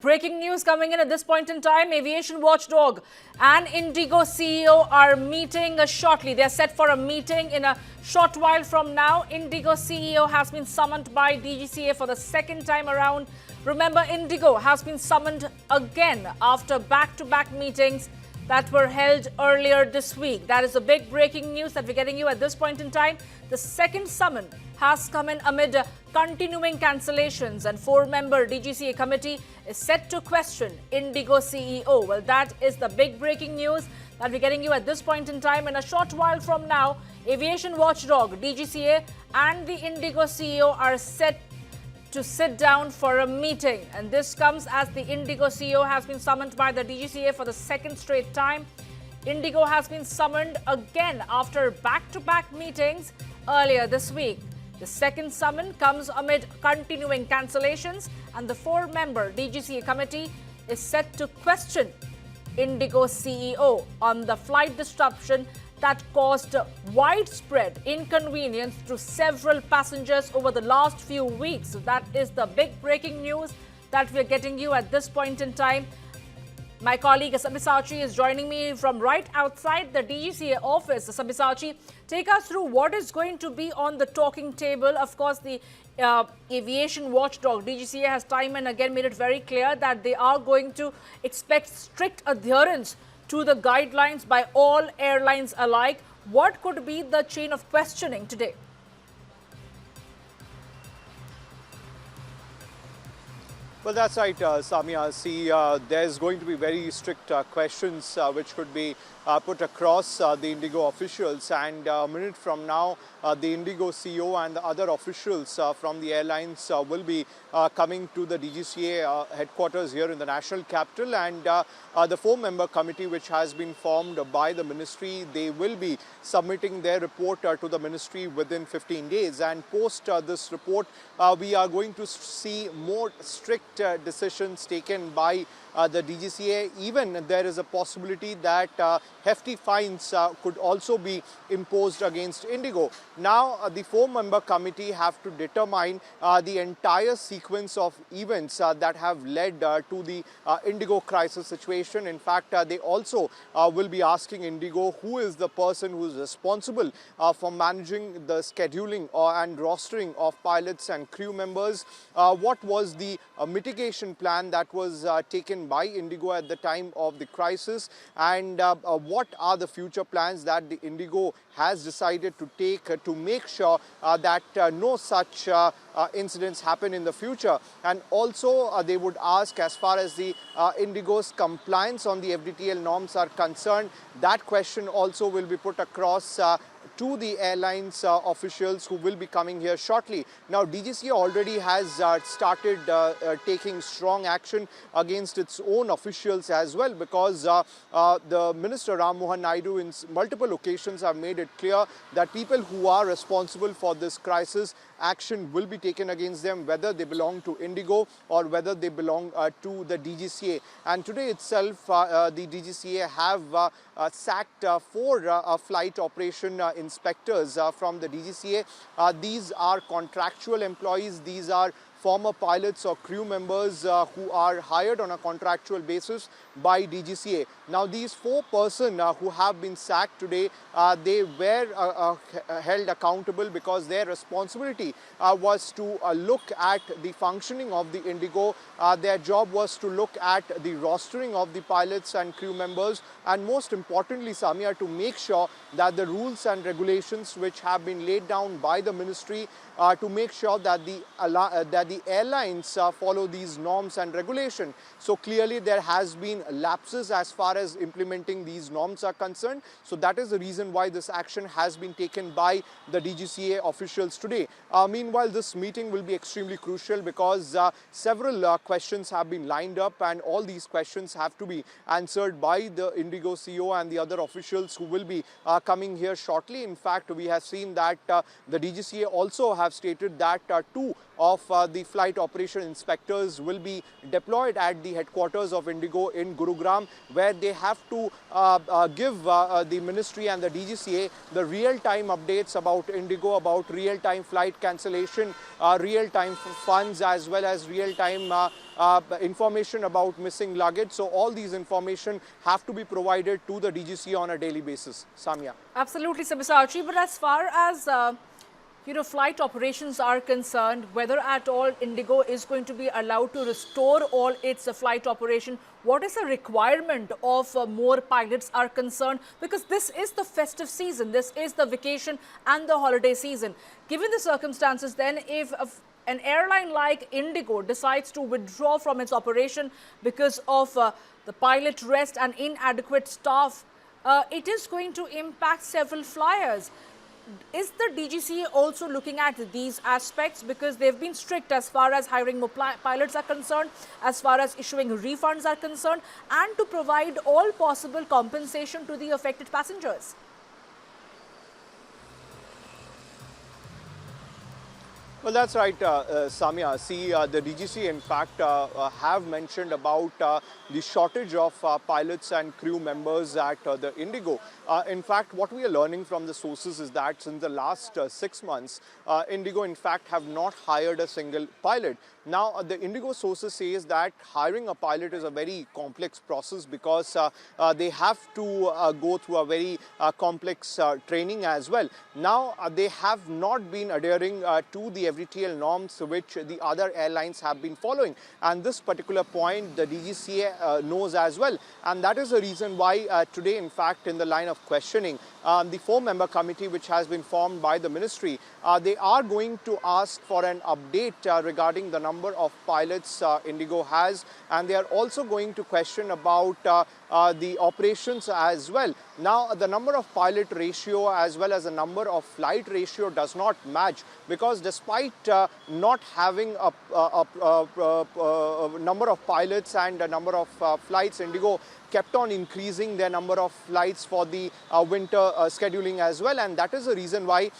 Breaking news coming in at this point in time. Aviation watchdog and IndiGo CEO are meeting shortly. They are set for a meeting in a short while from now. IndiGo CEO has been summoned by DGCA for the second time around. Remember, IndiGo has been summoned again after back-to-back meetings that were held earlier this week. That is the big breaking news that we're getting you at this point in time. The second summon has come in amid continuing cancellations, and four-member DGCA committee is set to question IndiGo CEO. Well, that is the big breaking news that we're getting you at this point in time. In a short while from now, aviation watchdog DGCA and the IndiGo CEO are set to sit down for a meeting, and this comes as the IndiGo CEO has been summoned by the DGCA for the second straight time. IndiGo has been summoned again after back-to-back meetings earlier this week. The second summon comes amid continuing cancellations, and the four-member DGCA committee is set to question IndiGo CEO on the flight disruption that caused widespread inconvenience to several passengers over the last few weeks. So that is the big breaking news that we're getting you at this point in time. My colleague Sabyasachi is joining me from right outside the DGCA office. Sabyasachi, take us through what is going to be on the talking table. Of course, the aviation watchdog DGCA has time and again made it very clear that they are going to expect strict adherence to the guidelines by all airlines alike. What could be the chain of questioning today? Well, that's right, Samia. See, there's going to be very strict questions which could be put across the IndiGo officials, and a minute from now, the IndiGo CEO and the other officials from the airlines will be coming to the DGCA headquarters here in the national capital, and the four-member committee which has been formed by the ministry, they will be submitting their report to the ministry within 15 days. And post this report, we are going to see more strict decisions taken by the DGCA. Even there is a possibility that hefty fines could also be imposed against IndiGo. Now, the four-member committee have to determine the entire sequence of events that have led to the IndiGo crisis situation. In fact, they also will be asking IndiGo who is the person who is responsible for managing the scheduling and rostering of pilots and crew members. What was the mitigation plan that was taken by IndiGo at the time of the crisis, and what are the future plans that the IndiGo has decided to take to make sure that no such incidents happen in the future. And also they would ask, as far as the IndiGo's compliance on the FDTL norms are concerned, that question also will be put across to the airlines officials who will be coming here shortly. Now, DGCA already has started taking strong action against its own officials as well, because the Minister Ram Mohan Naidu in multiple occasions have made it clear that people who are responsible for this crisis, action will be taken against them, whether they belong to IndiGo or whether they belong to the DGCA. And today itself, the DGCA have sacked four flight operation inspectors from the DGCA. These are contractual employees. These are former pilots or crew members who are hired on a contractual basis by DGCA. Now, these four persons who have been sacked today, they were held accountable because their responsibility was to look at the functioning of the IndiGo. Their job was to look at the rostering of the pilots and crew members, and most importantly, Samia, to make sure that the rules and regulations which have been laid down by the ministry to make sure that the airlines follow these norms and regulations. So clearly there has been lapses as far as implementing these norms are concerned. So that is the reason why this action has been taken by the DGCA officials today. Meanwhile, this meeting will be extremely crucial because several questions have been lined up, and all these questions have to be answered by the IndiGo CEO and the other officials who will be coming here shortly. In fact, we have seen that the DGCA also have stated that two of the flight operation inspectors will be deployed at the headquarters of IndiGo in Gurugram, where they have to give the ministry and the DGCA the real-time updates about IndiGo, about real-time flight cancellation, real-time funds, as well as real-time information about missing luggage. So all these information have to be provided to the DGCA on a daily basis. Samia. Absolutely, Sabyasachi. But as far as flight operations are concerned, whether at all IndiGo is going to be allowed to restore all its flight operation, what is the requirement of more pilots are concerned? Because this is the festive season, this is the vacation and the holiday season. Given the circumstances, then, if an airline like IndiGo decides to withdraw from its operation because of the pilot rest and inadequate staff, it is going to impact several flyers. Is the DGCA also looking at these aspects? Because they've been strict as far as hiring more pilots are concerned, as far as issuing refunds are concerned, and to provide all possible compensation to the affected passengers. Well, that's right, Samia. See, the DGCA, in fact, have mentioned about the shortage of pilots and crew members at the IndiGo. In fact, what we are learning from the sources is that since the last 6 months, IndiGo, in fact, have not hired a single pilot. Now, the IndiGo sources says that hiring a pilot is a very complex process because they have to go through a very complex training as well. Now, they have not been adhering to the FDTL norms which the other airlines have been following. And this particular point, the DGCA knows as well. And that is the reason why today, in fact, in the line of questioning, the 4-member committee which has been formed by the ministry, they are going to ask for an update regarding the number of pilots IndiGo has, and they are also going to question about the operations as well. Now, the number of pilot ratio as well as the number of flight ratio does not match, because despite not having a number of pilots and a number of flights, IndiGo kept on increasing their number of flights for the winter scheduling as well. And that is the reason why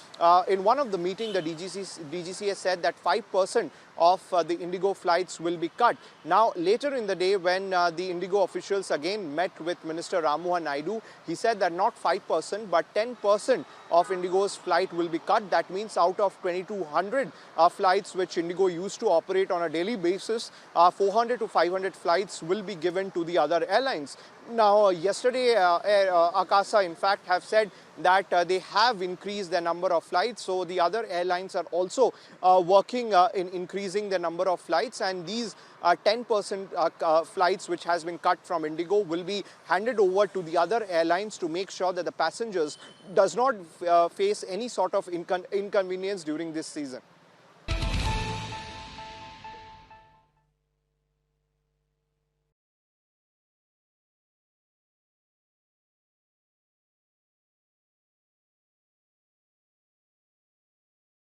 in one of the meetings, the DGCA said that 5% of the IndiGo flights will be cut. Now, later in the day, when the IndiGo officials again met with Minister Rammohan Naidu, he said that not 5% but 10% of IndiGo's flight will be cut. That means out of 2,200 flights which IndiGo used to operate on a daily basis, 400 to 500 flights will be given to the other airlines. Now, yesterday, Akasa, in fact, have said that they have increased the number of flights. So the other airlines are also working in increasing the number of flights, and these 10% flights which has been cut from IndiGo will be handed over to the other airlines to make sure that the passengers does not face any sort of inconvenience during this season.